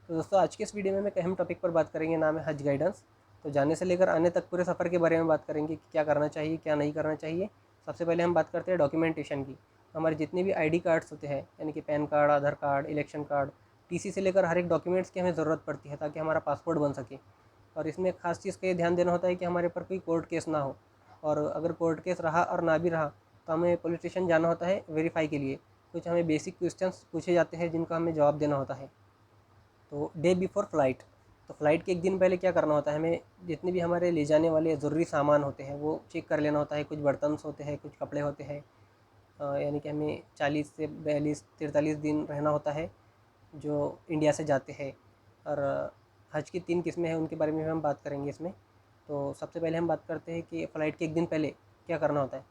तो दोस्तों आज के इस वीडियो में मैं एक अहम टॉपिक पर बात करेंगे, नाम है हज गाइडेंस। तो जाने से लेकर आने तक पूरे सफ़र के बारे में बात करेंगे कि क्या करना चाहिए क्या नहीं करना चाहिए। सबसे पहले हम बात करते हैं डॉक्यूमेंटेशन की। हमारे जितने भी आईडी कार्ड्स होते हैं, यानी कि पैन कार्ड, आधार कार्ड, इलेक्शन कार्ड, टीसी से लेकर हर एक डॉक्यूमेंट्स की हमें ज़रूरत पड़ती है ताकि हमारा पासपोर्ट बन सके। और इसमें एक खास चीज़ का ये ध्यान देना होता है कि हमारे ऊपर कोई कोर्ट केस ना हो। और अगर कोर्ट केस रहा और ना भी रहा तो हमें पुलिस स्टेशन जाना होता है वेरीफाई के लिए। कुछ हमें बेसिक क्वेश्चंस पूछे जाते हैं जिनका हमें जवाब देना होता है। तो डे बिफोर फ़्लाइट, तो फ़्लाइट के एक दिन पहले क्या करना होता है, हमें जितने भी हमारे ले जाने वाले ज़रूरी सामान होते हैं वो चेक कर लेना होता है। कुछ बर्तन होते हैं, कुछ कपड़े होते हैं। यानी कि हमें 40 से 42 43 दिन रहना होता है जो इंडिया से जाते हैं। और हज की 3 किस्में हैं, उनके बारे में हम बात करेंगे इसमें। तो सबसे पहले हम बात करते हैं कि फ़्लाइट के एक दिन पहले क्या करना होता है।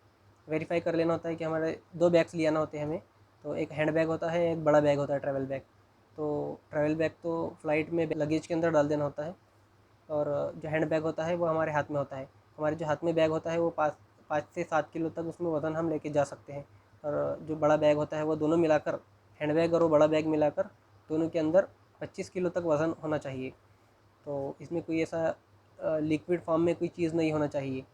वेरीफाई कर लेना होता है कि हमारे 2 बैग्स ले आना होते हैं हमें। तो एक हैंड बैग होता है, एक बड़ा बैग होता है ट्रैवल बैग। तो ट्रैवल बैग तो फ़्लाइट में लगेज के अंदर डाल देना होता है। और जो हैंड बैग होता है वो हमारे हाथ में होता है। हमारे जो हाथ में बैग होता है वो 5 से 7 किलो तक उसमें वज़न हम लेके जा सकते हैं। और जो बड़ा बैग होता है वो दोनों मिलाकर, हैंड बैग और वो बड़ा बैग मिलाकर दोनों के अंदर 25 किलो तक वज़न होना चाहिए। तो इसमें कोई ऐसा लिक्विड फॉर्म में कोई चीज़ नहीं होना चाहिए।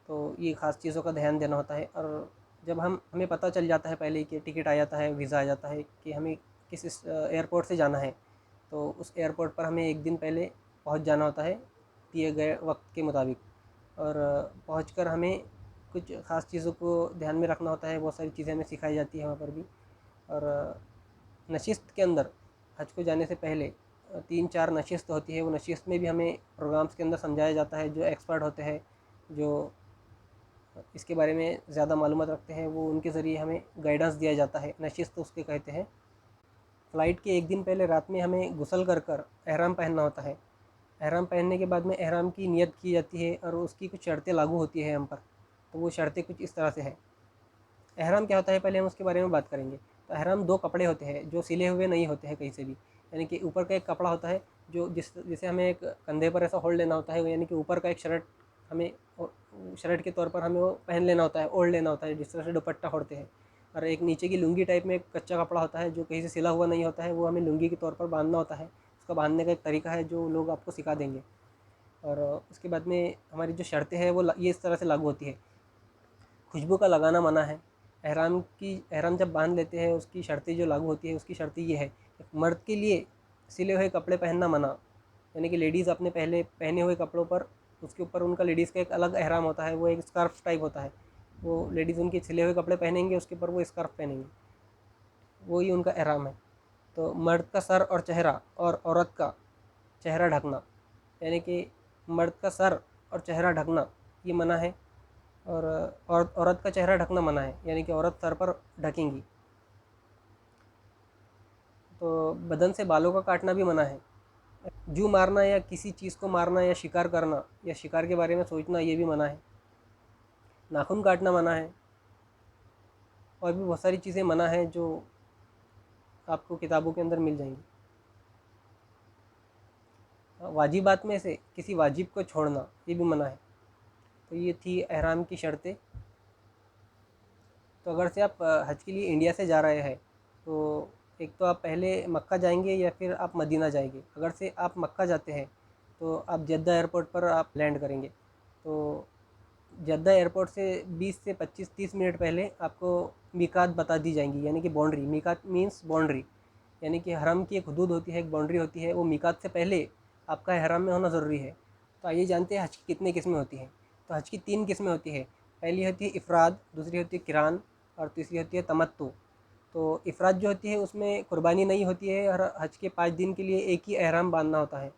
तो ये ख़ास चीज़ों का ध्यान देना होता है। और जब हमें पता चल जाता है पहले कि टिकट आ जाता है, वीज़ा आ जाता है कि हमें किस एयरपोर्ट से जाना है, तो उस एयरपोर्ट पर हमें एक दिन पहले पहुंच जाना होता है दिए गए वक्त के मुताबिक। और पहुंचकर हमें कुछ ख़ास चीज़ों को ध्यान में रखना होता है। बहुत सारी चीज़ें हमें सिखाई जाती है वहाँ पर भी। और नशिस्त के अंदर हज को जाने से पहले 3-4 नशिस्त होती है। वो नशिस्त में भी हमें प्रोग्राम्स के अंदर समझाया जाता है। जो एक्सपर्ट होते हैं, जो इसके बारे में ज़्यादा मालूमात रखते हैं, वो उनके ज़रिए हमें गाइडेंस दिया जाता है। नशिस्त तो उसके कहते हैं। फ़्लाइट के एक दिन पहले रात में हमें गुसल कर कर एहराम पहनना होता है। एहराम पहनने के बाद में एहराम की नियत की जाती है और उसकी कुछ शर्तें लागू होती है हम पर। तो वो शर्तें कुछ इस तरह से है। एहराम क्या होता है पहले हम उसके बारे में बात करेंगे। तो एहराम 2 कपड़े होते हैं जो सिले हुए नहीं होते हैं कहीं से भी। यानी कि ऊपर का एक कपड़ा होता है जो जिसे हमें एक कंधे पर ऐसा होल्ड लेना होता है, यानी कि ऊपर का एक शर्ट हमें शर्ट के तौर पर हमें वो पहन लेना होता है, ओढ़ लेना होता है, जिस तरह से दुपट्टा ओढ़ते हैं। और एक नीचे की लुंगी टाइप में एक कच्चा कपड़ा होता है जो कहीं से सिला हुआ नहीं होता है, वो हमें लुंगी के तौर पर बांधना होता है। उसका बांधने का एक तरीका है जो लोग आपको सिखा देंगे। और उसके बाद में हमारी जो शर्तें हैं वो ये इस तरह से लागू होती है। खुशबू का लगाना मना है। एहराम जब बांध लेते हैं उसकी शर्तें जो लागू होती है, उसकी शर्तें ये है कि मर्द के लिए सिले हुए कपड़े पहनना मना। यानी कि लेडीज़ अपने पहले पहने हुए कपड़ों पर, उसके ऊपर उनका लेडीज़ का एक अलग एहराम होता है, वो एक स्कार्फ टाइप होता है। वो लेडीज़ उनके सिले हुए कपड़े पहनेंगे, उसके ऊपर वो स्कार्फ पहनेंगे, वही उनका एहराम है। तो मर्द का सर और चेहरा और औरत का चेहरा ढकना, यानी कि मर्द का सर और चेहरा ढकना ये मना है। और औरत का चेहरा ढकना मना है, यानी कि औरत सर पर ढकेंगी। तो बदन से बालों का काटना भी मना है। जू मारना या किसी चीज़ को मारना या शिकार करना या शिकार के बारे में सोचना ये भी मना है। नाखून काटना मना है। और भी बहुत सारी चीज़ें मना है जो आपको किताबों के अंदर मिल जाएंगी। वाजिबात में से किसी वाजिब को छोड़ना ये भी मना है। तो ये थी एहराम की शर्तें। तो अगर से आप हज के लिए इंडिया से जा रहे हैं तो एक तो आप पहले मक्का जाएंगे या फिर आप मदीना जाएंगे। अगर से आप मक्का जाते हैं तो आप जद्दा एयरपोर्ट पर आप लैंड करेंगे। तो जद्दा एयरपोर्ट से 20 से 25-30 मिनट पहले आपको मीकात बता दी जाएंगी, यानी कि बाउंड्री। मीकात मीन्स बाउंड्री, यानी कि हरम की एक हदूद होती है, एक बाउंड्री होती है। वो मीकात से पहले आपका हरम में होना ज़रूरी है। तो आइए जानते हैं हज की कितनी किस्में होती हैं। तो हज की 3 किस्में होती है। पहली होती है इफ़राद, दूसरी होती है किरान, और तीसरी होती है तमत्तु। तो इफ़राद जो होती है उसमें कुर्बानी नहीं होती है और हज के 5 दिन के लिए एक ही एहराम बांधना होता है।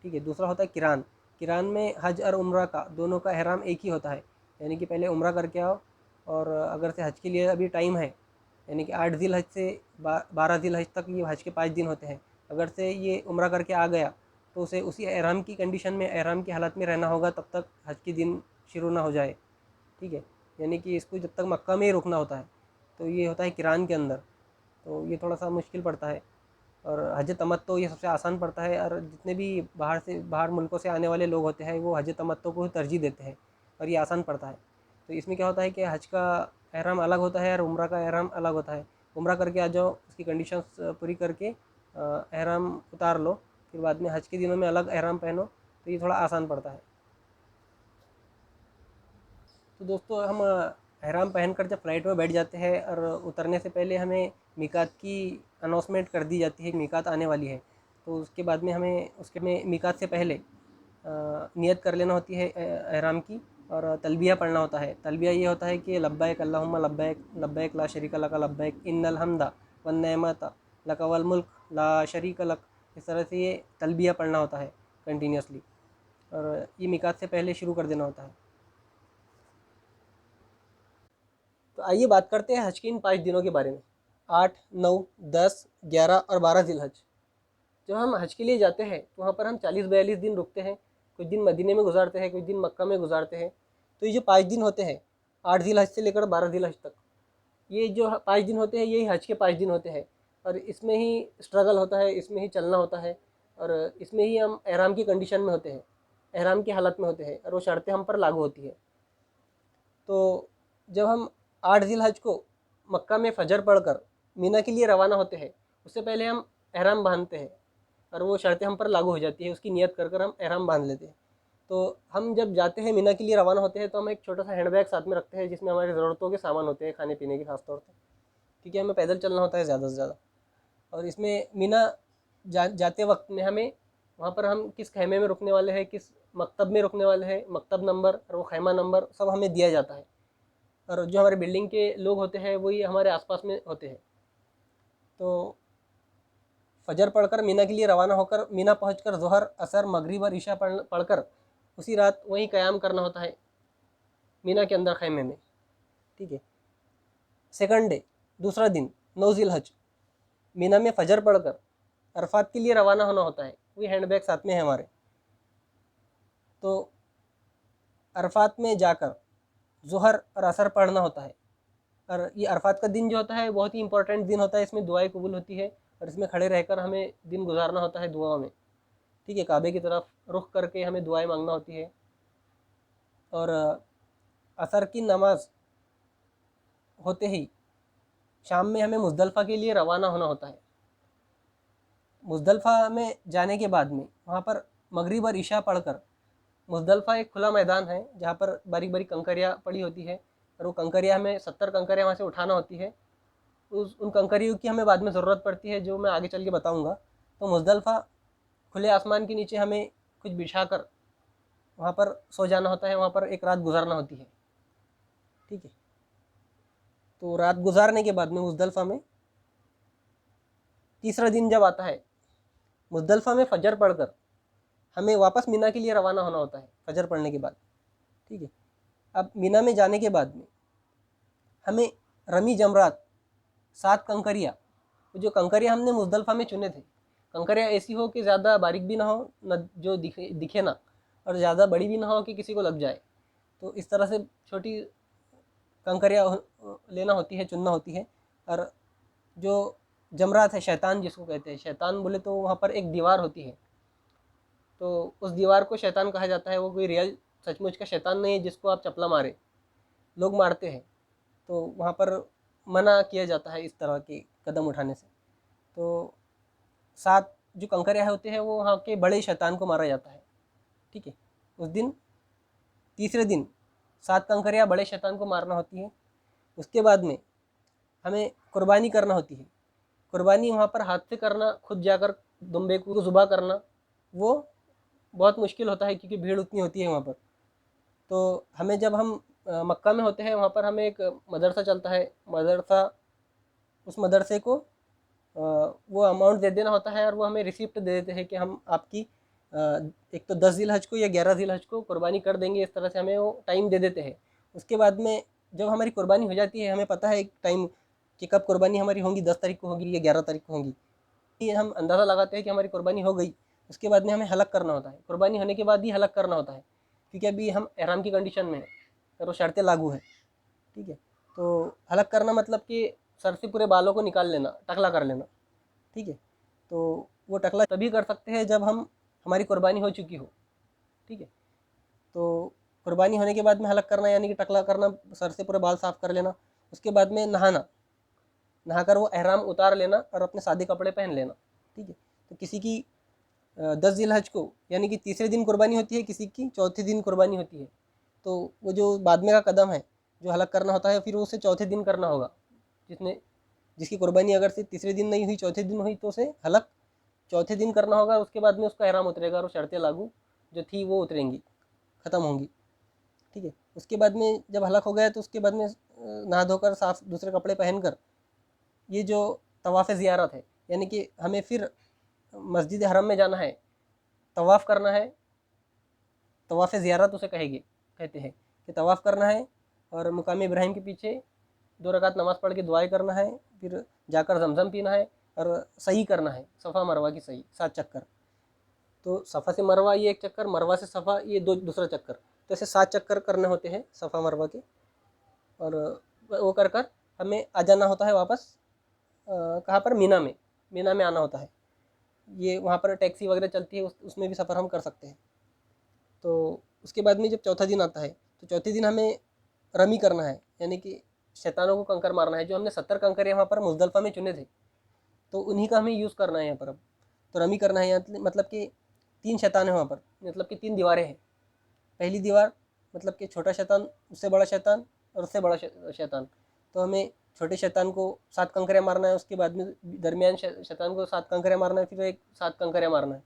ठीक है। दूसरा होता है किरान। किरान में हज और उम्रा का दोनों का एहराम एक ही होता है, यानी कि पहले उम्रा करके आओ। और अगर से हज के लिए अभी टाइम है, यानी कि 8 ज़िल हज से 12 ज़िल हज तक ये हज के 5 दिन होते हैं। अगर से ये उम्रा करके आ गया तो उसे उसी एहराम की कंडीशन में, एहराम की हालत में रहना होगा तब तक हज के दिन शुरू ना हो जाए। ठीक है। यानी कि इसको जब तक मक्का में ही रुकना होता है। तो ये होता है किरान के अंदर। तो ये थोड़ा सा मुश्किल पड़ता है। और हज तमत्तो ये सबसे आसान पड़ता है। और जितने भी बाहर मुल्कों से आने वाले लोग होते हैं वो हज तमत्तो को तरजीह देते हैं और ये आसान पड़ता है। तो इसमें क्या होता है कि हज का एहराम अलग होता है और उम्रा का एहराम अलग होता है। उम्रा करके आ जाओ, उसकी कंडीशंस पूरी करके एहराम उतार लो, फिर बाद में हज के दिनों में अलग एहराम पहनो, तो ये थोड़ा आसान पड़ता है। तो दोस्तों हम एहराम पहनकर जब फ़्लाइट में बैठ जाते हैं और उतरने से पहले हमें मीकात की अनाउंसमेंट कर दी जाती है कि मीकात आने वाली है। तो उसके बाद में हमें उसके में मीकात से पहले नियत कर लेना होती है एहराम की, और तलबिया पढ़ना होता है। तलबिया ये होता है कि लब्बैक अल्लाहुम्मा लब्बैक लब्बैक ला शरीका लक लब्बैक इन्नल हम्दा वन नेमत लक वल मुल्क ला शरीका लक। इस तरह से ये तलबिया पढ़ना होता है कंटिन्यूसली, और ये मीकात से पहले शुरू कर देना होता है। तो आइए बात करते हैं हज के इन 5 दिनों के बारे में, 8, 9, 10, 11 और 12 ज़िलहज। जब हम हज के लिए जाते हैं तो वहाँ पर हम 40-42 दिन रुकते हैं। कुछ दिन मदीने में गुजारते हैं, कुछ दिन मक्का में गुजारते हैं। तो ये जो 5 दिन होते हैं, 8 ज़िलहज से लेकर 12 ज़िलहज तक, ये जो 5 दिन होते हैं यही हज के 5 दिन होते हैं। और इसमें ही स्ट्रगल होता है, इसमें ही चलना होता है, और इसमें ही हम एहराम की कंडीशन में होते हैं, एहराम की हालत में होते हैं, और वो शर्तें हम पर लागू होती है। तो जब हम 8 ज़िलहज को मक्का में फ़जर पढ़कर मीना के लिए रवाना होते हैं, उससे पहले हम एहराम बांधते हैं, और वो शर्तें हम पर लागू हो जाती है। उसकी नियत कर कर हम एहराम बांध लेते हैं। तो हम जब जाते हैं मीना के लिए रवाना होते हैं, तो हम एक छोटा सा हैंडबैग साथ में रखते हैं, जिसमें हमारी ज़रूरतों के सामान होते हैं, खाने पीने के खास तौर से, क्योंकि हमें पैदल चलना होता है ज़्यादा से ज़्यादा। और इसमें मीना जाते वक्त में हमें वहाँ पर हम किस खैमे में रुकने वाले हैं, किस मकतब में रुकने वाले हैं, मकतब नंबर और वो खैमा नंबर सब हमें दिया जाता है। और जो हमारे बिल्डिंग के लोग होते हैं वही हमारे आसपास में होते हैं। तो फजर पढ़कर मीना के लिए रवाना होकर मीना पहुंचकर ज़ोहर, असर, मगरिब और ईशा पढ़कर उसी रात वहीं क़याम करना होता है मीना के अंदर खैमे में। ठीक है। सेकंड डे, दूसरा दिन, 9 ज़िलहज, मीना में फजर पढ़कर अरफात के लिए रवाना होना होता है। वही हैंडबैग साथ में है हमारे। तो अरफात में जाकर ज़ोहर और असर पढ़ना होता है। और ये अरफात का दिन जो होता है बहुत ही इंपॉर्टेंट दिन होता है। इसमें दुआएं कबूल होती है, और इसमें खड़े रहकर हमें दिन गुजारना होता है दुआओं में। ठीक है, काबे की तरफ रुख करके हमें दुआएं मांगना होती है। और असर की नमाज होते ही शाम में हमें मुज़दलिफ़ा के लिए रवाना होना होता है। मुज़दलिफ़ा में जाने के बाद में वहाँ पर मगरिब और ईशा पढ़कर, मुज़दलिफ़ा एक खुला मैदान है जहाँ पर बारीक बारीक कंकरियाँ पड़ी होती है, और वो कंकरियाँ हमें 70 कंकरियाँ वहाँ से उठाना होती है। उन कंकरियों की हमें बाद में ज़रूरत पड़ती है, जो मैं आगे चल के बताऊँगा। तो मुज़दलिफ़ा खुले आसमान के नीचे हमें कुछ बिछाकर वहाँ पर सो जाना होता है, वहाँ पर एक रात गुजारना होती है। ठीक है। तो रात गुजारने के बाद में मुज़दलिफ़ा में तीसरा दिन जब आता है, मुज़दलिफ़ा में फ़जर पढ़कर हमें वापस मीना के लिए रवाना होना होता है फ़जर पढ़ने के बाद। ठीक है। अब मीना में जाने के बाद में हमें रमी जमरात, 7 कंकरियाँ, जो कंकरियाँ हमने मुज़दलिफ़ा में चुने थे, कंकरियाँ ऐसी हो कि ज़्यादा बारीक भी ना हो, न जो दिखे ना, और ज़्यादा बड़ी भी ना हो कि किसी को लग जाए। तो इस तरह से छोटी कंकरियाँ लेना होती है, चुनना होती है। और जो जमरात है, शैतान जिसको कहते हैं, शैतान बोले तो वहाँ पर एक दीवार होती है, तो उस दीवार को शैतान कहा जाता है। वो कोई रियल सचमुच का शैतान नहीं है जिसको आप चपला मारे, लोग मारते हैं। तो वहाँ पर मना किया जाता है इस तरह के कदम उठाने से। तो 7 जो कंकरियाँ होते हैं वो वहाँ के बड़े शैतान को मारा जाता है। ठीक है। उस दिन तीसरे दिन 7 कंकरियाँ बड़े शैतान को मारना होती है। उसके बाद में हमें कुर्बानी करना होती है। कुर्बानी वहाँ पर हाथ से करना, खुद जाकर दुम्बे को ज़ुबा करना, वो बहुत मुश्किल होता है क्योंकि भीड़ उतनी होती है वहाँ पर। तो हमें जब हम मक्का में होते हैं, वहाँ पर हमें एक मदरसा चलता है, मदरसा, उस मदरसे को वो अमाउंट दे देना होता है, और वो हमें रिसिप्ट दे देते हैं कि हम आपकी एक तो 10 ज़िलहज को या 11 ज़िलहज को कुर्बानी कर देंगे। इस तरह से हमें वो टाइम दे देते हैं। उसके बाद में जब हमारी कुर्बानी हो जाती है, हमें पता है एक टाइम कि कब कुर्बानी हमारी होगी, 10 तारीख को होगी या 11 तारीख को होगी। ये हम अंदाज़ा लगाते हैं कि हमारी कुर्बानी हो गई। उसके बाद में हमें हलक करना होता है। कुर्बानी होने के बाद ही हलक करना होता है, क्योंकि अभी हम एहराम की कंडीशन में हैं और वो शर्तें लागू हैं। ठीक है। तो हलक करना मतलब कि सर से पूरे बालों को निकाल लेना, टकला कर लेना। ठीक है। तो वो टकला तभी कर सकते हैं जब हमारी कुर्बानी हो चुकी हो। ठीक है। तो कुर्बानी होने के बाद में हलक करना यानी कि टकला करना, सर से पूरे बाल साफ़ कर लेना। उसके बाद में नहाना, नहाकर वो एहराम उतार लेना और अपने सादे कपड़े पहन लेना। ठीक है। तो किसी की 10 ज़िलहज को यानी कि तीसरे दिन कुर्बानी होती है, किसी की चौथे दिन कुर्बानी होती है। तो वो जो बाद में का कदम है जो हलक करना होता है, फिर उसे चौथे दिन करना होगा। जिसकी कुर्बानी अगर से तीसरे दिन नहीं हुई, चौथे दिन हुई, तो उसे हलक चौथे दिन करना होगा। उसके बाद में उसका एहराम उतरेगा और शर्तें लागू जो थी वो उतरेंगी, ख़त्म होंगी। ठीक है। उसके बाद में जब हलक हो गया तो उसके बाद में नहा धोकर साफ दूसरे कपड़े पहनकर ये जो तवाफ़ ज़ियारत है, यानी कि हमें फिर मस्जिद हरम में जाना है, तवाफ़ करना है। तवाफ़ ज़ियारत उसे कहते हैं कि तवाफ़ करना है और मुकाम इब्राहिम के पीछे 2 रकात नमाज़ पढ़ के दुआएं करना है, फिर जाकर जमज़म पीना है और सही करना है, सफ़ा मरवा की सही 7 चक्कर। तो सफ़ा से मरवा ये 1 चक्कर, मरवा से सफ़ा ये दूसरा चक्कर, तो ऐसे 7 चक्कर करने होते हैं सफ़ा मरवा के। और वो कर कर हमें आ जाना होता है वापस कहाँ पर, मीना में आना होता है। ये वहाँ पर टैक्सी वगैरह चलती है, उसमें भी सफ़र हम कर सकते हैं। तो उसके बाद में जब चौथा दिन आता है तो चौथे दिन हमें रमी करना है, यानी कि शैतानों को कंकर मारना है। जो हमने 70 कंकर यहाँ पर मुजदलफा में चुने थे, तो उन्हीं का हमें यूज़ करना है यहाँ पर अब। तो रमी करना है यहाँ, मतलब कि 3 शैतान है वहाँ पर, मतलब कि 3 दीवारें हैं। पहली दीवार मतलब कि छोटा शैतान, उससे बड़ा शैतान और उससे बड़ा शैतान। तो हमें छोटे शैतान को 7 कंकरे मारना है, उसके बाद में दरमियान शैतान को 7 कंकरे मारना है, फिर एक 7 कंकरे मारना है।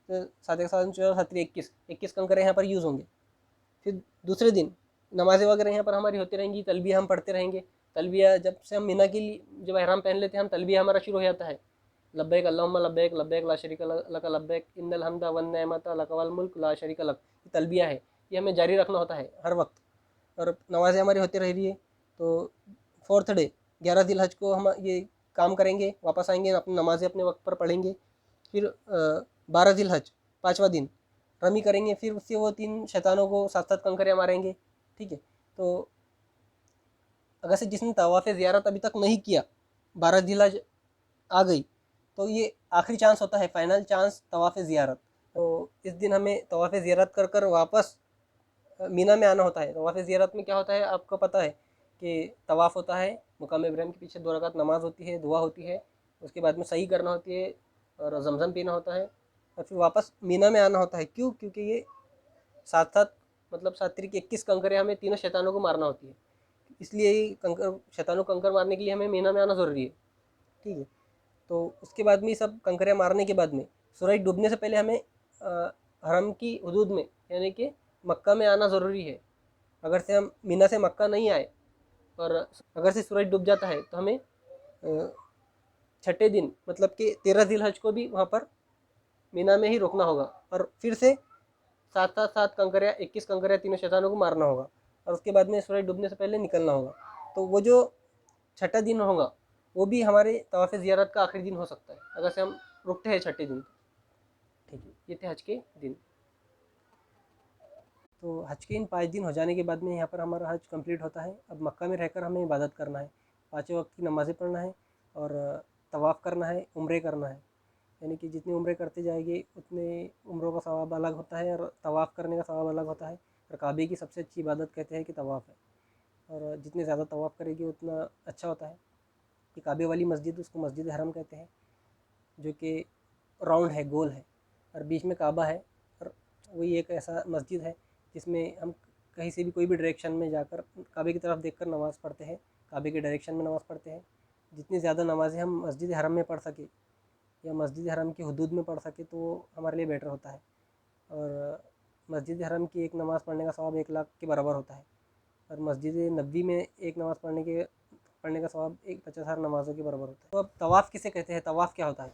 तो 7 एक 7 7 21 कंकरे यहाँ पर यूज़ होंगे। फिर दूसरे दिन नमाज़ें वगैरह यहाँ पर हमारी होती रहेंगी, तलबिया हम पढ़ते रहेंगे। तलबिया जब से हम मीना के लिए जब एहराम पहन लेते हैं हम, तलबिया हमारा शुरू हो जाता है, लब्बैक अल्लाहुम्मा लब्बैक लब्बैक ला शरीका लक लब्बैक इन्नल हम्दा वन नेमता लक वल मुल्क ला शरीका लक। ये तलबिया है, ये हमें जारी रखना होता है हर वक्त। और नमाज़ें हमारी होती रह रही है। तो 4th डे 11 ज़िलहज को हम ये काम करेंगे, वापस आएंगे, अपनी नमाज़ें अपने वक्त पर पढ़ेंगे। फिर 12 ज़िलहज 5वां दिन रमी करेंगे, फिर उससे वो 3 शैतानों को 7-7 कंकरियाँ मारेंगे। ठीक है। तो अगर से जिसने तवाफ़ ज़ियारत अभी तक नहीं किया, 12 ज़िलहज आ गई, तो ये आखिरी चांस होता है, फाइनल चांस तवाफ़ ज़ियारत। तो इस दिन हमें तवाफ़ ज़ियारत कर कर वापस मीना में आना होता है। तवाफ़ ज़ियारत में क्या होता है आपको पता है कि तवाफ़ होता है, मुकाम इब्राहिम के पीछे 2 रकात नमाज़ होती है, दुआ होती है, उसके बाद में सही करना होती है और जमज़म पीना होता है और फिर वापस मीना में आना होता है। क्यों? क्योंकि ये 7-7 मतलब 7 तिरिक 21 कंकरें हमें तीनों शैतानों को मारना होती है। इसलिए ये कंकर शैतानों को कंकर मारने के लिए हमें मीना में आना ज़रूरी है। ठीक है। तो उसके बाद में सब कंकरियाँ मारने के बाद में सूरज डूबने से पहले हमें हरम की हदूद में यानी कि मक्का में आना ज़रूरी है। अगर से हम मीना से मक्का नहीं आए और अगर से सूरज डूब जाता है तो हमें छठे दिन मतलब कि 13 ज़िलहज को भी वहाँ पर मीना में ही रुकना होगा और फिर से 7-7 कंकरियाँ 21 कंकरियाँ तीनों शैतानों को मारना होगा और उसके बाद में सूरज डूबने से पहले निकलना होगा। तो वो जो छठा दिन होगा वो भी हमारे तवाफ़ ज़ियारत का आखिरी दिन हो सकता है अगर से हम रुकते हैं छठे दिन। ठीक है, ये थे हज के दिन। तो हज के इन 5 दिन हो जाने के बाद में यहाँ पर हमारा हज कंप्लीट होता है। अब मक्का में रहकर हमें इबादत करना है, 5 वक्त की नमाज़ें पढ़ना है और तवाफ़ करना है, उम्रे करना है। यानी कि जितनी उम्रे करते जाएंगे उतने उम्रों का सवाब अलग होता है और तवाफ़ करने का सवाब अलग होता है। और काबे की सबसे अच्छी इबादत कहते हैं कि तवाफ़ है और जितने ज़्यादा तवाफ़ करेगी उतना अच्छा होता है। कि काबे वाली मस्जिद उसको मस्जिद हरम कहते हैं, जो कि राउंड है, गोल है और बीच में काबा है। और वही एक ऐसा मस्जिद है जिसमें हम कहीं से भी कोई भी डायरेक्शन में जाकर काबे की तरफ देखकर नमाज़ पढ़ते हैं, काबे के डायरेक्शन में नमाज़ पढ़ते हैं। जितनी ज़्यादा नमाज़ें हम मस्जिद हरम में पढ़ सके या मस्जिद हरम की हदूद में पढ़ सके तो वो हमारे लिए बेटर होता है। और मस्जिद हरम की एक नमाज़ पढ़ने का सवाब 1 लाख के बराबर होता है और मस्जिद नबी में एक नमाज़ पढ़ने का सवाब 50,000 नमाज़ों के बराबर होता है। तो अब तवाफ़ किसे कहते हैं, तवाफ़ क्या होता है?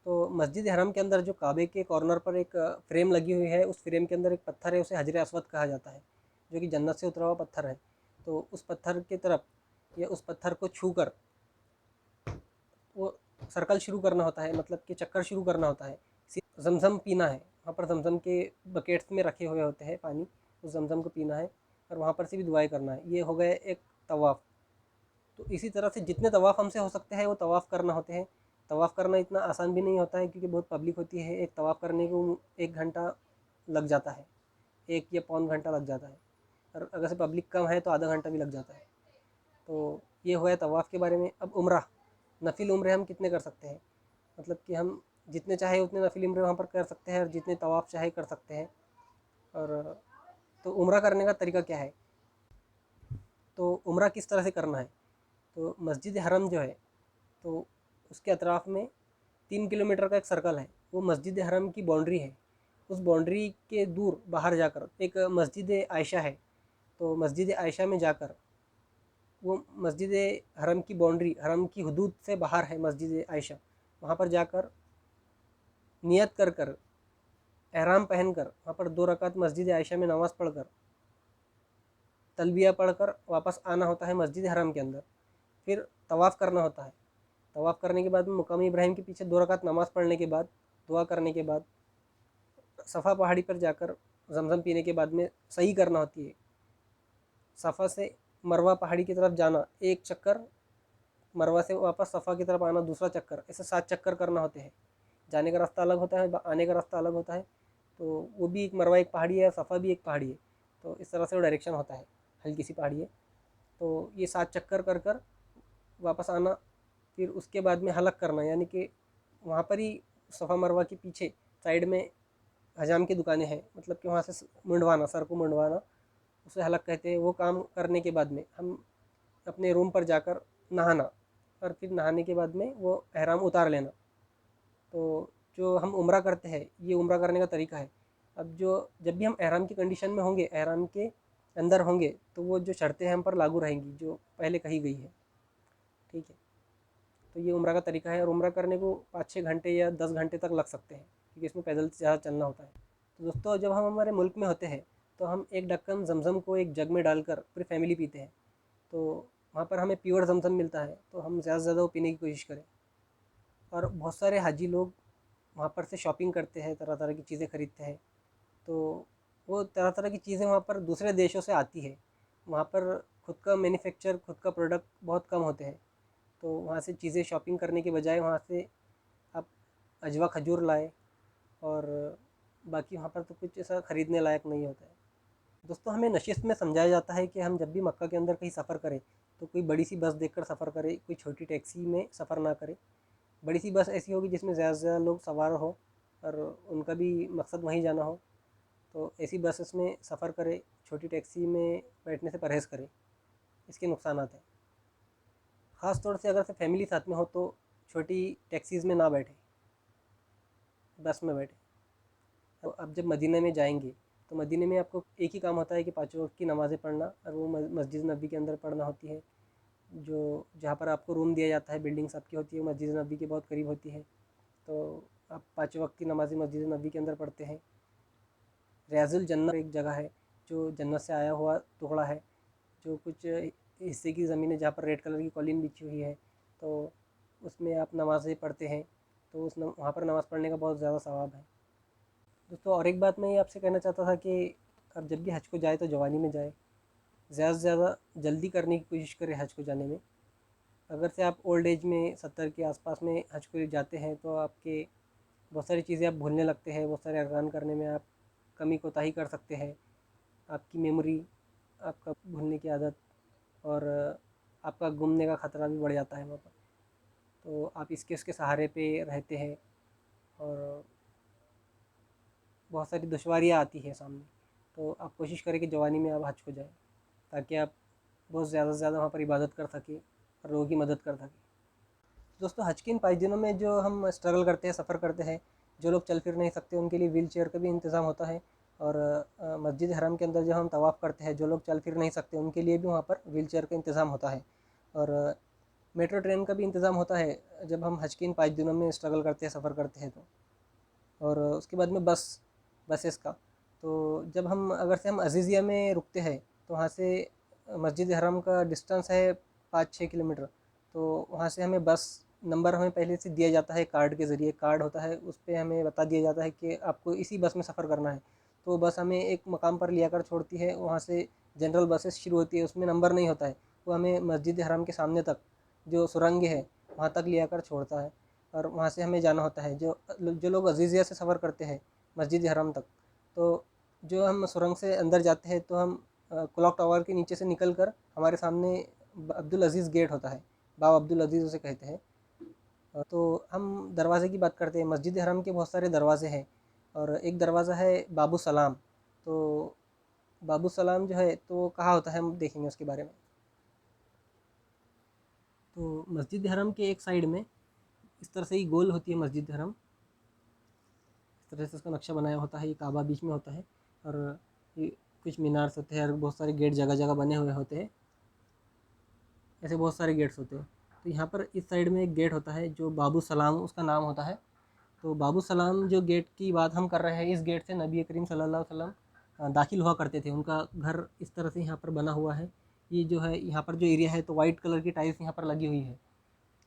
तो मस्जिद हरम के अंदर जो काबे के कॉर्नर पर एक फ्रेम लगी हुई है, उस फ्रेम के अंदर एक पत्थर है, उसे हजर अस्वद कहा जाता है, जो कि जन्नत से उतरा हुआ पत्थर है। तो उस पत्थर की तरफ या उस पत्थर को छू कर वो सर्कल शुरू करना होता है, मतलब कि चक्कर शुरू करना होता है। जमज़म पीना है, वहाँ पर जमज़म के बकेट्स में रखे हुए होते हैं पानी, उस जमज़म को पीना है और वहाँ पर से भी दुआएं करना है। ये हो गए एक तवाफ़। तो इसी तरह से जितने तवाफ़ हमसे हो सकते हैं वो तवाफ़ करना होते हैं। तवाफ़ करना इतना आसान भी नहीं होता है क्योंकि बहुत पब्लिक होती है। एक तवाफ़ करने को 1 घंटा लग जाता है, 1 या पौन घंटा लग जाता है और अगर से पब्लिक कम है तो आधा घंटा भी लग जाता है। तो ये हुआ है तवाफ़ के बारे में। अब उम्रा, नफिल उम्रे हम कितने कर सकते हैं, मतलब कि हम जितने चाहे उतने नफिल उम्रे वहाँ पर कर सकते हैं और जितने तवाफ़ चाहे कर सकते हैं। और तो उम्रा करने का तरीका क्या है, तो उम्रा किस तरह से करना है। तो मस्जिद हरम जो है, तो उसके अतराफ़ में 3 किलोमीटर का एक सर्कल है, वो मस्जिद हरम की बाउंड्री है। उस बाउंड्री के दूर बाहर जाकर एक मस्जिद आयशा है, तो मस्जिद आयशा में जाकर, वो मस्जिद हरम की बाउंड्री, हरम की हदूद से बाहर है मस्जिद आयशा, वहाँ पर जाकर नियत कर कर, एहराम पहन कर, वहाँ पर 2 रकात मस्जिद आयशा में नमाज़ पढ़कर, तलबिया पढ़कर वापस आना होता है मस्जिद हरम के अंदर। फिर तवाफ़ करना होता है। तवाफ़ करने के बाद में मुकाम इब्राहिम के पीछे 2 रकात नमाज़ पढ़ने के बाद, दुआ करने के बाद, सफ़ा पहाड़ी पर जाकर जमज़म पीने के बाद में सही करना होती है। सफ़ा से मरवा पहाड़ी की तरफ जाना 1 चक्कर, मरवा से वापस सफ़ा की तरफ आना दूसरा चक्कर, ऐसे 7 चक्कर करना होते हैं। जाने का रास्ता अलग होता है, आने का रास्ता अलग होता है। तो वो भी एक मरवा एक पहाड़ी है, सफ़ा भी एक पहाड़ी है, तो इस तरह से वो डायरेक्शन होता है, हल्की सी पहाड़ी है। तो ये 7 चक्कर कर कर वापस आना, फिर उसके बाद में हलक करना, यानी कि वहाँ पर ही सफ़ा मरवा के पीछे साइड में हजाम की दुकानें हैं, मतलब कि वहाँ से मुंडवाना, सर को मुंडवाना, उसे हलक कहते हैं। वो काम करने के बाद में हम अपने रूम पर जाकर नहाना, और फिर नहाने के बाद में वो एहराम उतार लेना। तो जो हम उम्रा करते हैं, ये उम्रा करने का तरीका है। अब जब भी हम एहराम की कंडीशन में होंगे, एहराम के अंदर होंगे, तो वो जो शर्तें हैं हम पर लागू रहेंगी जो पहले कही गई है, ठीक है। तो ये उम्रा का तरीका है, और उम्रा करने को 5-6 घंटे या 10 घंटे तक लग सकते हैं, क्योंकि इसमें पैदल ज़्यादा चलना होता है। तो दोस्तों, जब हम हमारे मुल्क में होते हैं, तो हम एक ढक्कन जमज़म को एक जग में डालकर पूरी फैमिली पीते हैं। तो वहाँ पर हमें प्योर जमज़म मिलता है, तो हम ज़्यादा से ज़्यादा वो पीने की कोशिश करें। और बहुत सारे हाजी लोग वहाँ पर से शॉपिंग करते हैं, तरह तरह की चीज़ें खरीदते हैं। तो वो तरह तरह की चीज़ें वहाँ पर दूसरे देशों से आती है। वहाँ पर खुद का मैन्युफैक्चर, खुद का प्रोडक्ट बहुत कम होते हैं। तो वहाँ से चीज़ें शॉपिंग करने के बजाय वहाँ से आप अजवा खजूर लाए, और बाकी वहाँ पर तो कुछ ऐसा ख़रीदने लायक नहीं होता है। दोस्तों, हमें नशिस्त में समझाया जाता है कि हम जब भी मक्का के अंदर कहीं सफ़र करें, तो कोई बड़ी सी बस देखकर सफ़र करें, कोई छोटी टैक्सी में सफ़र ना करें। बड़ी सी बस ऐसी होगी जिसमें ज़्यादा से ज़्यादा लोग सवार हो और उनका भी मकसद वहीं जाना हो, तो ऐसी बसेस में सफ़र करें। छोटी टैक्सी में बैठने से परहेज़ करें, इसके नुकसानात हैं। ख़ास तौर से अगर से फैमिली साथ में हो, तो छोटी टैक्सीज़ में ना बैठें, बस में बैठें। तो अब जब मदीने में जाएंगे, तो मदीने में आपको एक ही काम होता है कि 5 वक्त की नमाज़ें पढ़ना, और वो मस्जिद नबी के अंदर पढ़ना होती है। जो जहाँ पर आपको रूम दिया जाता है, बिल्डिंग्स आपकी होती है, मस्जिद नबी के बहुत करीब होती है। तो आप 5 वक्त की नमाज़ें मस्जिद नबी के अंदर पढ़ते हैं। रियाजुल जन्नत एक जगह है, जो जन्नत से आया हुआ टुकड़ा है, जो कुछ हिस्से की ज़मीन है जहाँ पर रेड कलर की कॉलिन बिछी हुई है, तो उसमें आप नमाज़ें पढ़ते हैं। तो वहाँ पर नमाज़ पढ़ने का बहुत ज़्यादा सवाब है। दोस्तों, और एक बात मैं ये आपसे कहना चाहता था कि अब जब भी हज को जाए तो जवानी में जाए, ज़्यादा से ज़्यादा जल्दी करने की कोशिश करें हज को जाने में। अगर से आप ओल्ड एज में 70 के आसपास में हज को जाते हैं, तो आपके बहुत सारी चीज़ें आप भूलने लगते हैं, बहुत सारे अरकान करने में आप कमी कोताही कर सकते हैं। आपकी मेमोरी, आपका भूलने की आदत, और आपका गुमने का ख़तरा भी बढ़ जाता है वहाँ पर। तो आप इसके उसके सहारे पे रहते हैं, और बहुत सारी दुश्वारियाँ आती हैं सामने। तो आप कोशिश करें कि जवानी में आप हज को जाएँ, ताकि आप बहुत ज़्यादा से ज़्यादा वहाँ पर इबादत कर सकें और लोगों की मदद कर सकें। दोस्तों, हज के इन 5 दिनों में जो हम स्ट्रगल करते हैं, सफ़र करते हैं, जो लोग चल फिर नहीं सकते उनके लिए व्हील चेयर का भी इंतज़ाम होता है। और मस्जिद हरम के अंदर जो हम तवाफ़ करते हैं, जो लोग चल फिर नहीं सकते उनके लिए भी वहाँ पर व्हील चेयर का इंतज़ाम होता है। और मेट्रो ट्रेन का भी इंतज़ाम होता है जब हम हज के इन 5 दिनों में स्ट्रगल करते हैं, सफ़र करते हैं तो। और उसके बाद में बसेस का, तो जब हम अगर से हम अज़ीज़िया में रुकते हैं, तो वहाँ से मस्जिद हरम का डिस्टेंस है 5-6 किलोमीटर। तो वहाँ से हमें बस नंबर हमें पहले से दिया जाता है, कार्ड के ज़रिए कार्ड होता है, उस पे हमें बता दिया जाता है कि आपको इसी बस में सफ़र करना है। तो बस हमें एक मकाम पर लिया कर छोड़ती है, वहाँ से जनरल बसेस शुरू होती है, उसमें नंबर नहीं होता है, वो हमें मस्जिद हरम के सामने तक जो सुरंग है वहाँ तक लिया कर छोड़ता है, और वहाँ से हमें जाना होता है। जो लोग अज़ीज़िया से सफ़र करते हैं मस्जिद हरम तक, तो जो हम सुरंग से अंदर जाते हैं, तो हम क्लॉक टावर के नीचे से निकल कर हमारे सामने अब्दुल अज़ीज़ गेट होता है, बाब अब्दुल अज़ीज़ उसे कहते हैं। तो हम दरवाज़े की बात करते हैं। मस्जिद हरम के बहुत सारे दरवाज़े हैं और एक दरवाज़ा है बाबू सलाम। तो बाबू सलाम जो है तो कहाँ होता है, हम देखेंगे उसके बारे में। तो मस्जिद हरम के एक साइड में इस तरह से ही गोल होती है मस्जिद हरम, इस तरह से उसका नक्शा बनाया होता है। ये काबा बीच में होता है और ये कुछ मीनार्स होते हैं और बहुत सारे गेट जगह जगह बने हुए होते हैं। ऐसे बहुत सारे गेट्स होते हैं। तो यहाँ पर इस साइड में एक गेट होता है जो बाबू सलाम उसका नाम होता है। तो बाबू सलाम जो गेट की बात हम कर रहे हैं, इस गेट से नबी करीम सल्लल्लाहु अलैहि वसल्लम दाखिल हुआ करते थे। उनका घर इस तरह से यहाँ पर बना हुआ है। ये जो है यहाँ पर जो एरिया है तो वाइट कलर की टाइल्स यहाँ पर लगी हुई है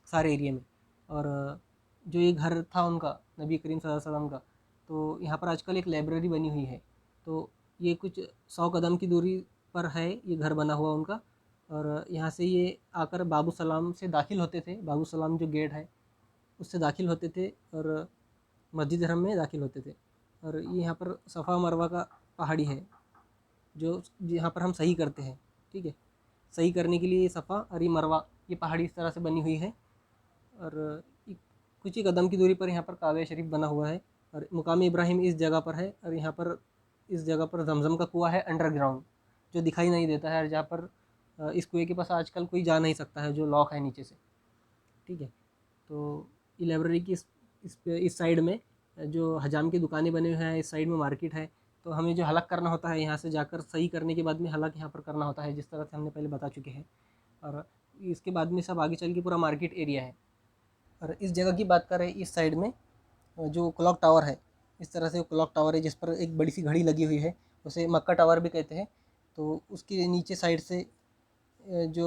सारे एरिया में। और जो ये घर था उनका नबी करीम सल्लल्लाहु अलैहि वसल्लम का, तो यहाँ पर आजकल एक लाइब्रेरी बनी हुई है। तो ये कुछ 100 कदम की दूरी पर है ये घर बना हुआ उनका। और यहाँ से ये आकर बाबू सलाम से दाखिल होते थे। बाबू सलाम जो गेट है उससे दाखिल होते थे और मस्जिद हरम में दाखिल होते थे। और ये यहाँ पर सफ़ा मरवा का पहाड़ी है जो यहाँ पर हम सही करते हैं। ठीक है, सही करने के लिए ये सफ़ा और ये मरवा, ये पहाड़ी इस तरह से बनी हुई है। और कुछ ही कदम की दूरी पर यहाँ पर काबा शरीफ बना हुआ है और मुकाम इब्राहिम इस जगह पर है। और यहाँ पर इस जगह पर जमज़म का कुआँ है अंडरग्राउंड, जो दिखाई नहीं देता है और जहाँ पर इस कुएँ के पास आजकल कोई जा नहीं सकता है, जो लॉक है नीचे से। ठीक है, तो ये लाइब्रेरी की इस साइड में जो हजाम की दुकानें बने हुए हैं, इस साइड में मार्केट है। तो हमें जो हलक करना होता है यहाँ से जाकर सही करने के बाद में हलक यहाँ पर करना होता है, जिस तरह से हमने पहले बता चुके हैं। और इसके बाद में सब आगे चल के पूरा मार्केट एरिया है। और इस जगह की बात करें, इस साइड में जो क्लॉक टावर है, इस तरह से क्लॉक टावर है जिस पर एक बड़ी सी घड़ी लगी हुई है, उसे मक्का टावर भी कहते हैं। तो उसके नीचे साइड से जो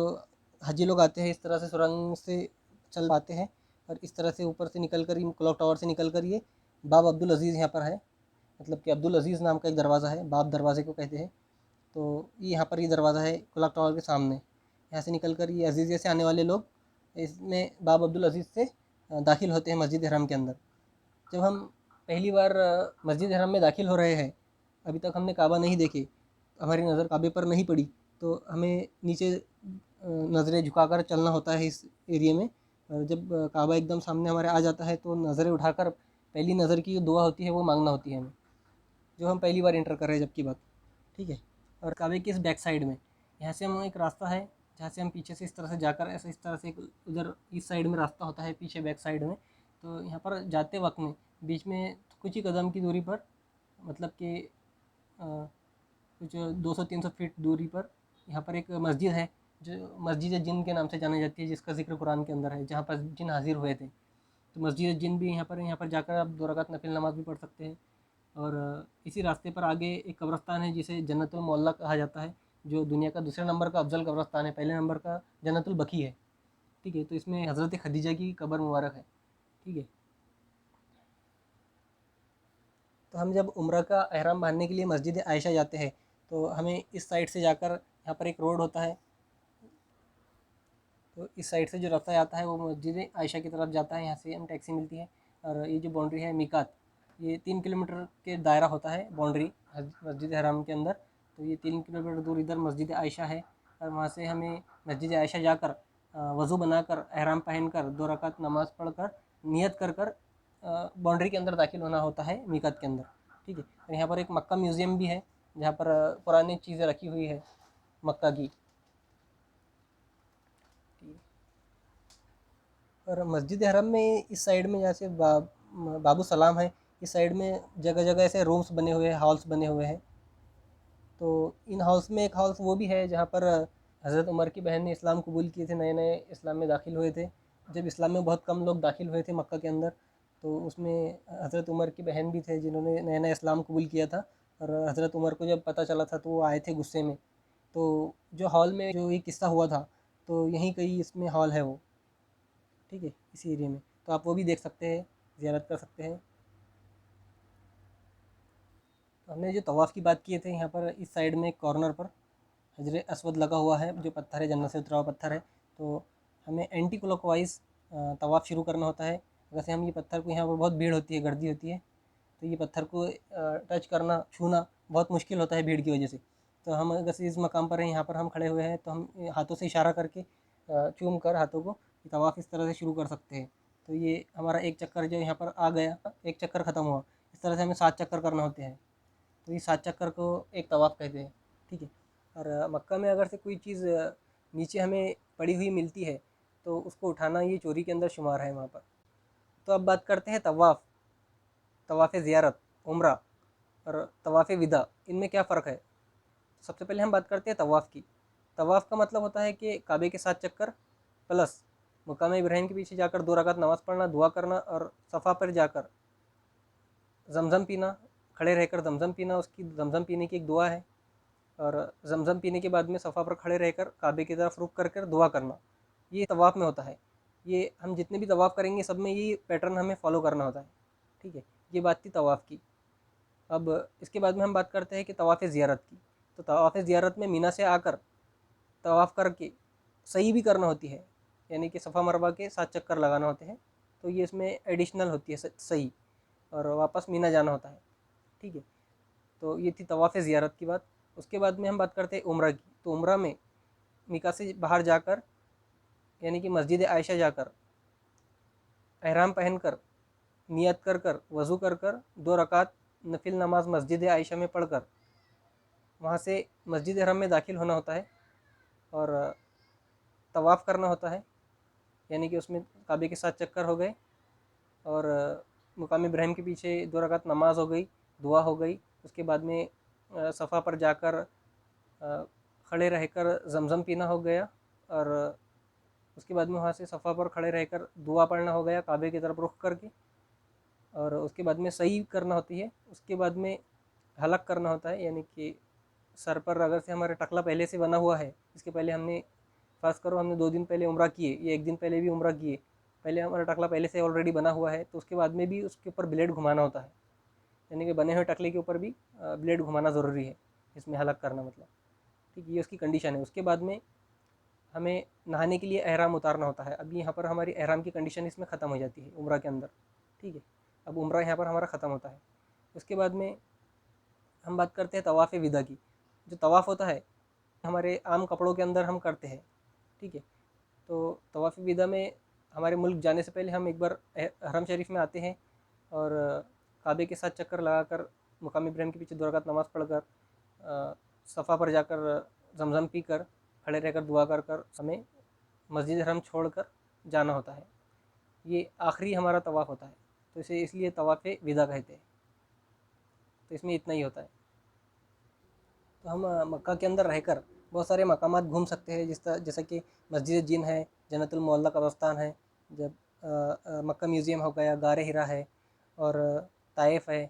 हाजी लोग आते हैं इस तरह से सुरंग से चल पाते हैं और इस तरह से ऊपर से निकल कर क्लॉक टावर से निकल कर ये बाब अब्दुल अज़ीज़ यहाँ पर है। मतलब कि अब्दुल अज़ीज़ नाम का एक दरवाज़ा है, बाब दरवाज़े को कहते हैं। तो ये यहाँ पर ये दरवाज़ा है क्लॉक टावर के सामने। यहाँ से निकल कर ये अज़ीज़िया से आने वाले लोग इसमें बाब अब्दुल अज़ीज़ से दाखिल होते हैं मस्जिद हरम के अंदर। जब हम पहली बार मस्जिद हरम में दाखिल हो रहे हैं, अभी तक हमने काबा नहीं देखे, हमारी नज़र काबे पर नहीं पड़ी, तो हमें नीचे नज़रें झुकाकर चलना होता है इस एरिए में। और जब काबा एकदम सामने हमारे आ जाता है तो नज़रें उठाकर पहली नज़र की जो दुआ होती है वो मांगना होती है हमें, जो हम पहली बार इंटर कर रहे हैं जब की बात। ठीक है, और काबे के इस बैक साइड में यहाँ से हम एक रास्ता है जहाँ से हम पीछे से इस तरह से जाकर ऐसे इस तरह से उधर इस साइड में रास्ता होता है पीछे बैक साइड में। तो यहाँ पर जाते वक्त में बीच में कुछ ही कदम की दूरी पर, मतलब कि कुछ 200-300 फीट दूरी पर यहाँ पर एक मस्जिद है जो मस्जिद जिन के नाम से जानी जाती है, जिसका जिक्र कुरान के अंदर है, जहाँ पर जिन हाजिर हुए थे। तो मस्जिद जिन भी यहाँ पर जाकर आप 2 रकात नफिल नमाज भी पढ़ सकते हैं। और इसी रास्ते पर आगे एक कब्रस्तान है जिसे जन्नतुल मोहल्ला कहा जाता है, जो दुनिया का दूसरे नंबर का अफजल कब्रस्तान है। पहले नंबर का जन्नतुल बकी है। ठीक है, तो इसमें हज़रत खदीजा की कब्र मुबारक है। ठीक है, तो हम जब उम्रा का एहराम बांधने के लिए मस्जिद आयशा जाते हैं तो हमें इस साइड से जाकर, यहाँ पर एक रोड होता है, तो इस साइड से जो रास्ता जाता है वो मस्जिद आयशा की तरफ जाता है। यहाँ से हम टैक्सी मिलती है। और ये जो बाउंड्री है मीकात, ये 3 किलोमीटर के दायरा होता है बाउंड्री मस्जिद हराम के अंदर। तो ये 3 किलोमीटर दूर इधर मस्जिद आयशा है और वहाँ से हमें मस्जिद आयशा जाकर वज़ू बनाकर एहराम पहनकर 2 रकात नमाज़ पढ़कर नियत कर कर बाउंड्री के अंदर दाखिल होना होता है मीकात के अंदर। ठीक है, और यहाँ पर एक मक्का म्यूज़ियम भी है जहाँ पर पुरानी चीज़ें रखी हुई है मक्का की। और मस्जिद हरम में इस साइड में जैसे बाबू सलाम है, इस साइड में जगह जगह ऐसे रूम्स बने हुए हैं, हॉल्स बने हुए हैं। तो इन हॉल्स में एक हॉल्स वो भी है जहाँ पर हज़रत उमर की बहन ने इस्लाम कबूल किए थे, नए नए इस्लाम में दाखिल हुए थे। जब इस्लाम में बहुत कम लोग दाखिल हुए थे मक्का के अंदर, तो उसमें हज़रत उमर की बहन भी थे जिन्होंने नया नया इस्लाम कबूल किया था। और हज़रत उमर को जब पता चला था तो वो आए थे गुस्से में। तो जो हॉल में जो ये किस्सा हुआ था, तो यहीं कहीं इसमें हॉल है वो। ठीक है, इसी एरिया में, तो आप वो भी देख सकते हैं, ज़ियारत कर सकते हैं। तो हमने जो तवाफ़ की बात किए थे, यहाँ पर इस साइड में कॉर्नर पर हजर असवद लगा हुआ है, जो पत्थर है, जन्नत से उतरा हुआ पत्थर है। तो हमें एंटी क्लॉकवाइज तवाफ़ शुरू करना होता है। वैसे हम ये पत्थर को, यहाँ पर बहुत भीड़ होती है, गर्दी होती है, तो ये पत्थर को टच करना, छूना बहुत मुश्किल होता है भीड़ की वजह से। तो हम अगर इस मकाम पर हैं, यहाँ पर हम खड़े हुए हैं, तो हम हाथों से इशारा करके चूम कर हाथों को तवाफ़ इस तरह से शुरू कर सकते हैं। तो ये हमारा एक चक्कर जो यहाँ पर आ गया, एक चक्कर ख़त्म हुआ। इस तरह से हमें 7 चक्कर करना होते हैं। तो ये 7 चक्कर को एक तवाफ़ कहते हैं, ठीक है। और मक्का में अगर से कोई चीज़ नीचे हमें पड़ी हुई मिलती है तो उसको उठाना ये चोरी के अंदर शुमार है वहाँ पर। तो अब बात करते हैं तवाफ़, तवाफ़ ज़ियारत, उम्रा और तवाफ़ विदा, इनमें क्या फ़र्क है। सबसे पहले हम बात करते हैं तवाफ़ की। तवाफ़ का मतलब होता है कि काबे के 7 चक्कर प्लस मकाम इब्राहिम के पीछे जाकर 2 रकात नमाज़ पढ़ना, दुआ करना और सफ़ा पर जाकर ज़मज़म पीना, खड़े रहकर ज़मज़म पीना, उसकी ज़मज़म पीने की एक दुआ है। और ज़मज़म पीने के बाद में सफ़ा पर खड़े रहकर काबे की तरफ रुख कर कर दुआ करना, ये तवाफ़ में होता है। ये हम जितने भी तवाफ़ करेंगे सब में ये पैटर्न हमें फॉलो करना होता है, ठीक है। ये बात थी तवाफ़ की। अब इसके बाद में हम बात करते हैं कि तवाफ़ ज़ियारत की। तो तवाफ़ ज़ियारत में मीना से आकर तवाफ़ करके सही भी करना होती है, यानी कि सफ़ा मरवा के 7 चक्कर लगाना होते हैं। तो ये इसमें एडिशनल होती है सही, और वापस मीना जाना होता है, ठीक है। तो ये थी तवाफ़ ज़ियारत की बात। उसके बाद में हम बात करते हैं उम्रा की। तो उम्रा में मिका से बाहर जाकर, यानी कि मस्जिद आयशा जाकर एहराम पहनकर नियत कर कर वज़ू कर कर 2 रकात नफिल नमाज मस्जिद आयशा में पढ़कर वहाँ से मस्जिद हरम में दाखिल होना होता है और तवाफ़ करना होता है, यानी कि उसमें काबे के 7 चक्कर हो गए और मुकाम इब्राहिम के पीछे 2 रकात नमाज हो गई, दुआ हो गई। उसके बाद में सफ़ा पर जाकर खड़े रहकर ज़मज़म पीना हो गया और उसके बाद में वहाँ से सफ़ा पर खड़े रहकर दुआ पढ़ना हो गया काबे की तरफ रुख करके। और उसके बाद में सही करना होती है। उसके बाद में हलक करना होता है, यानी कि सर पर अगर से हमारा टकला पहले से बना हुआ है, इसके पहले हमने फ़र्ज़ करो हमने 2 दिन पहले उम्रा किए या 1 दिन पहले भी उम्रा किए, पहले हमारा टकला पहले से ऑलरेडी बना हुआ है, तो उसके बाद में भी उसके ऊपर ब्लेड घुमाना होता है, यानी कि बने हुए टकले के ऊपर भी ब्लेड घुमाना ज़रूरी है इसमें हलक करना मतलब, ठीक है। ये उसकी कंडीशन है। उसके बाद में हमें नहाने के लिए एहराम उतारना होता है। अभी यहाँ पर हमारी एहराम की कंडीशन इसमें ख़त्म हो जाती है उम्रा के अंदर, ठीक है। अब उम्रा यहाँ पर हमारा ख़त्म होता है। उसके बाद में हम बात करते हैं तवाफ़ विदा की। जो तवाफ़ होता है हमारे आम कपड़ों के अंदर हम करते हैं, ठीक है। तो तवाफ़ विदा में हमारे मुल्क जाने से पहले हम एक बार हरम शरीफ में आते हैं और काबे के 7 चक्कर लगाकर मुकाम इब्राहिम के पीछे 2 रकात नमाज़ पढ़कर सफ़ा पर जाकर ज़मज़म पी कर खड़े रहकर दुआ कर कर हमें मस्जिद हरम छोड़ कर जाना होता है। ये आखिरी हमारा तवाफ़ होता है, तो इसे इसलिए तवाफ़ विदा कहते हैं। तो इसमें इतना ही होता है। तो हम मक्का के अंदर रहकर बहुत सारे मकामात घूम सकते हैं, जैसा कि मस्जिद जिन है, जन्नतुल मोअल्ला कब्रिस्तान है, जब मक्का म्यूज़ियम हो गया, गारे हिरा है और ताइफ है।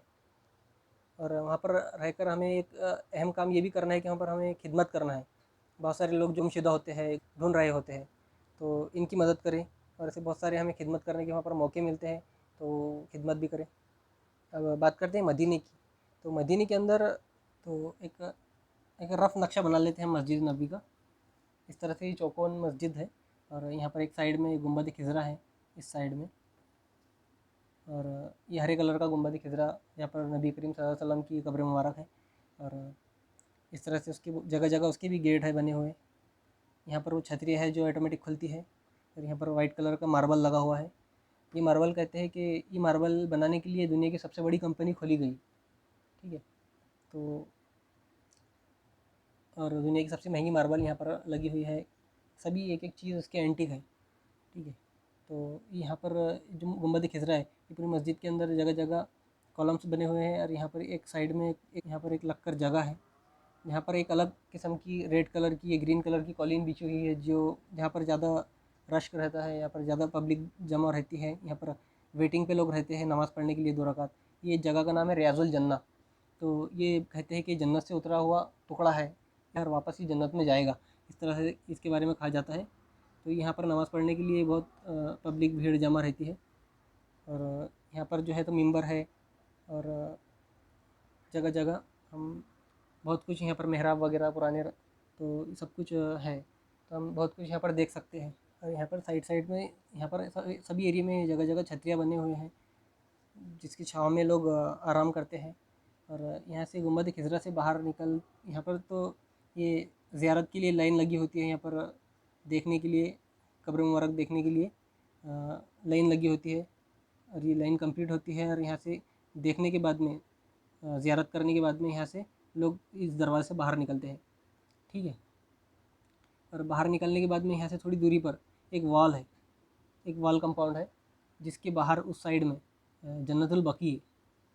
और वहाँ पर रहकर हमें एक अहम काम ये भी करना है कि वहाँ पर हमें खिदमत करना है। बहुत सारे लोग जो गुमशुदा होते हैं, ढूंढ रहे होते हैं, तो इनकी मदद करें। और ऐसे बहुत सारे हमें खिदमत करने के वहाँ पर मौके मिलते हैं, तो खिदमत भी करें। अब बात करते हैं मदीने की। तो मदीने के अंदर तो एक रफ़ नक्शा बना लेते हैं मस्जिद नबी का। इस तरह से ये चौकोन मस्जिद है और यहाँ पर एक साइड में गुंबद खिज़रा है, इस साइड में। और ये हरे कलर का गुंबद खिज़रा, यहाँ पर नबी करीम सल्लल्लाहु अलैहि वसल्लम की कब्र मुबारक है। और इस तरह से उसकी जगह जगह उसके भी गेट है बने हुए। यहाँ पर वो छतरी है जो ऑटोमेटिक खुलती है और यहाँ पर वाइट कलर का मार्बल लगा हुआ है। ये मार्बल कहते हैं कि ये मार्बल बनाने के लिए दुनिया की सबसे बड़ी कंपनी खोली गई, ठीक है। तो और दुनिया की सबसे महंगी मार्बल यहाँ पर लगी हुई है। सभी एक एक चीज़ उसके एंटीक है, ठीक है। तो यहाँ पर जो गुंबद खिज़रा है, ये पूरी मस्जिद के अंदर जगह जगह कॉलम्स बने हुए हैं। और यहाँ पर एक साइड में यहाँ पर एक लक्कर जगह है, यहाँ पर एक अलग किस्म की रेड कलर की या ग्रीन कलर की कॉलिन बिछी हुई है, जो जहाँ पर ज़्यादा रश रहता है, यहाँ पर ज़्यादा पब्लिक जमा रहती है। यहाँ पर वेटिंग पे लोग रहते हैं नमाज़ पढ़ने के लिए 2 रकात। ये जगह का नाम है रियाजुल जन्ना। तो ये कहते हैं कि जन्नत से उतरा हुआ टुकड़ा है यार, वापस ही जन्नत में जाएगा, इस तरह से इसके बारे में कहा जाता है। तो यहाँ पर नमाज़ पढ़ने के लिए बहुत पब्लिक भीड़ जमा रहती है। और यहाँ पर जो है तो मिंबर है और जगह जगह हम बहुत कुछ यहाँ पर मेहराब वगैरह पुराने तो सब कुछ है। तो हम बहुत कुछ यहाँ पर देख सकते हैं। और यहाँ पर साइड साइड में यहाँ पर सभी एरिया में जगह जगह छतरियाँ बने हुए हैं, जिसकी छाँव में लोग आराम करते हैं। और यहाँ से गुंबद खिज़रा से बाहर निकल, यहाँ पर तो ये ज़ियारत के लिए लाइन लगी होती है, यहाँ पर देखने के लिए कब्र मुबारक देखने के लिए लाइन लगी होती है और ये लाइन कंप्लीट होती है और यहाँ से देखने के बाद में ज़ियारत करने के बाद में यहाँ से लोग इस दरवाज़े से बाहर निकलते हैं। ठीक है, और बाहर निकलने के बाद में यहाँ से थोड़ी दूरी पर एक वॉल है, एक वॉल कंपाउंड है, जिसके बाहर उस साइड में जन्नतुल बकी है,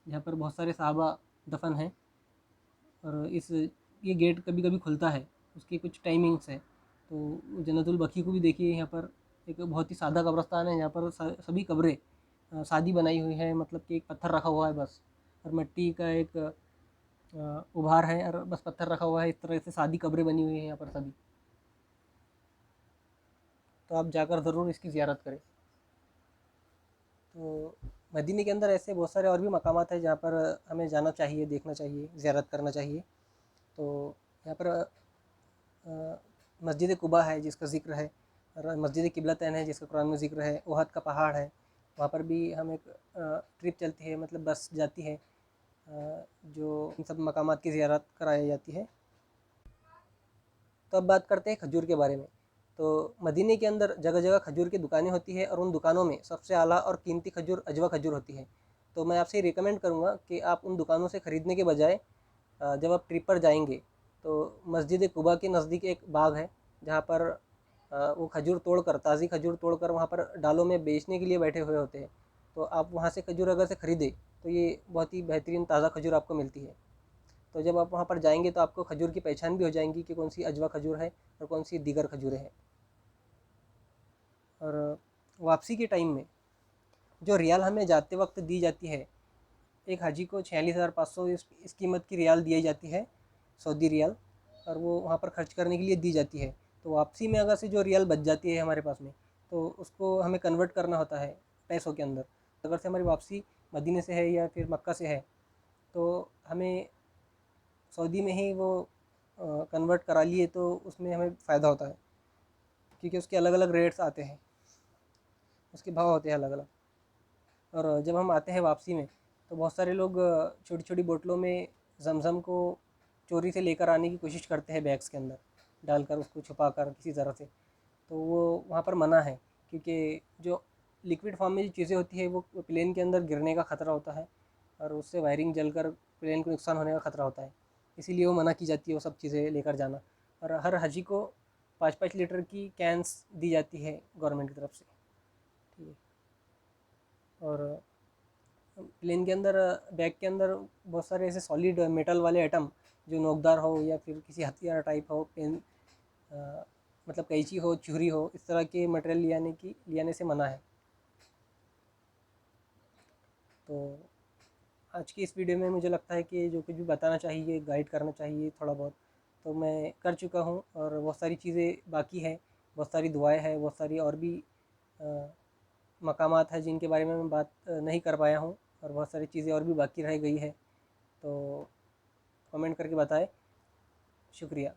जहाँ पर बहुत सारे सहाबा दफन हैं। और ये गेट कभी कभी खुलता है, उसकी कुछ टाइमिंग्स है। तो जन्नतुल बकी को भी देखिए, यहाँ पर एक बहुत ही सादा कब्रस्तान है, यहाँ पर सभी कब्रें सादी बनाई हुई है, मतलब कि एक पत्थर रखा हुआ है बस, और मिट्टी का एक उभार है और बस पत्थर रखा हुआ है। इस तरह से सादी कब्रें बनी हुई हैं यहाँ पर सभी। तो आप जाकर ज़रूर इसकी ज़ियारत करें। तो मदीने के अंदर ऐसे बहुत सारे और भी मकामात हैं जहाँ पर हमें जाना चाहिए, देखना चाहिए, ज़ियारत करना चाहिए। तो यहाँ पर मस्जिद कुबा है जिसका ज़िक्र है, और मस्जिद किबलतैन है जिसका कुरान में ज़िक्र है। ओहद का पहाड़ है, वहाँ पर भी हम एक ट्रिप चलती है, मतलब बस जाती है, जो इन सब मकामात की ज़ियारत कराई जाती है। तो अब बात करते हैं खजूर के बारे में। तो मदीने के अंदर जगह जगह खजूर की दुकानें होती है और उन दुकानों में सबसे आला और कीमती खजूर अजवा खजूर होती है। तो मैं आपसे रिकमेंड करूँगा कि आप उन दुकानों से ख़रीदने के बजाय जब आप ट्रिप पर जाएंगे तो मस्जिद कुबा के नज़दीक एक बाग है, जहाँ पर वो खजूर तोड़कर, ताज़ी खजूर तोड़कर वहाँ पर डालों में बेचने के लिए बैठे हुए होते हैं। तो आप वहाँ से खजूर अगर से ख़रीदें तो ये बहुत ही बेहतरीन ताज़ा खजूर आपको मिलती है। तो जब आप वहाँ पर जाएंगे तो आपको खजूर की पहचान भी हो जाएंगी कि कौन सी अजवा खजूर है और कौन सी दीगर खजूरें हैं। और वापसी के टाइम में जो रियाल हमें जाते वक्त दी जाती है, एक हाजी को 46,500 इस कीमत की रियाल दी जाती है, सऊदी रियाल, और वो वहाँ पर खर्च करने के लिए दी जाती है। तो वापसी में अगर से जो रियाल बच जाती है हमारे पास में, तो उसको हमें कन्वर्ट करना होता है पैसों के अंदर। अगर से हमारी वापसी मदीने से है या फिर मक्का से है, तो हमें सऊदी में ही वो कन्वर्ट करा लिए तो उसमें हमें फ़ायदा होता है, क्योंकि उसके अलग अलग रेट्स आते हैं, उसके भाव होते हैं अलग अलग। और जब हम आते हैं वापसी में तो बहुत सारे लोग छोटी छोटी बोतलों में जमज़म को चोरी से लेकर आने की कोशिश करते हैं, बैग्स के अंदर डालकर उसको छुपा कर किसी तरह से। तो वो वहाँ पर मना है, क्योंकि जो लिक्विड फॉर्म में जो चीज़ें होती है वो प्लेन के अंदर गिरने का ख़तरा होता है और उससे वायरिंग जलकर प्लेन को नुकसान होने का ख़तरा होता है। इसीलिए वो मना की जाती है वो सब चीज़ें लेकर जाना। और हर हाजी को 5-5 लीटर की कैंस दी जाती है गवर्नमेंट की तरफ से। ठीक है, और प्लेन के अंदर, बैग के अंदर बहुत सारे ऐसे सॉलिड मेटल वाले आइटम जो नोकदार हो या फिर किसी हथियार टाइप हो, पेन, मतलब कैंची हो, छुरी हो, इस तरह के मटेरियल लियाने से मना है। तो आज की इस वीडियो में मुझे लगता है कि जो कुछ भी बताना चाहिए, गाइड करना चाहिए थोड़ा बहुत, तो मैं कर चुका हूँ। और बहुत सारी चीज़ें बाकी है, बहुत सारी दुआएं हैं, बहुत सारी और भी मकामात हैं जिनके बारे में मैं बात नहीं कर पाया हूँ, और बहुत सारी चीज़ें और भी बाकी रह गई है। तो कमेंट करके बताएं। शुक्रिया।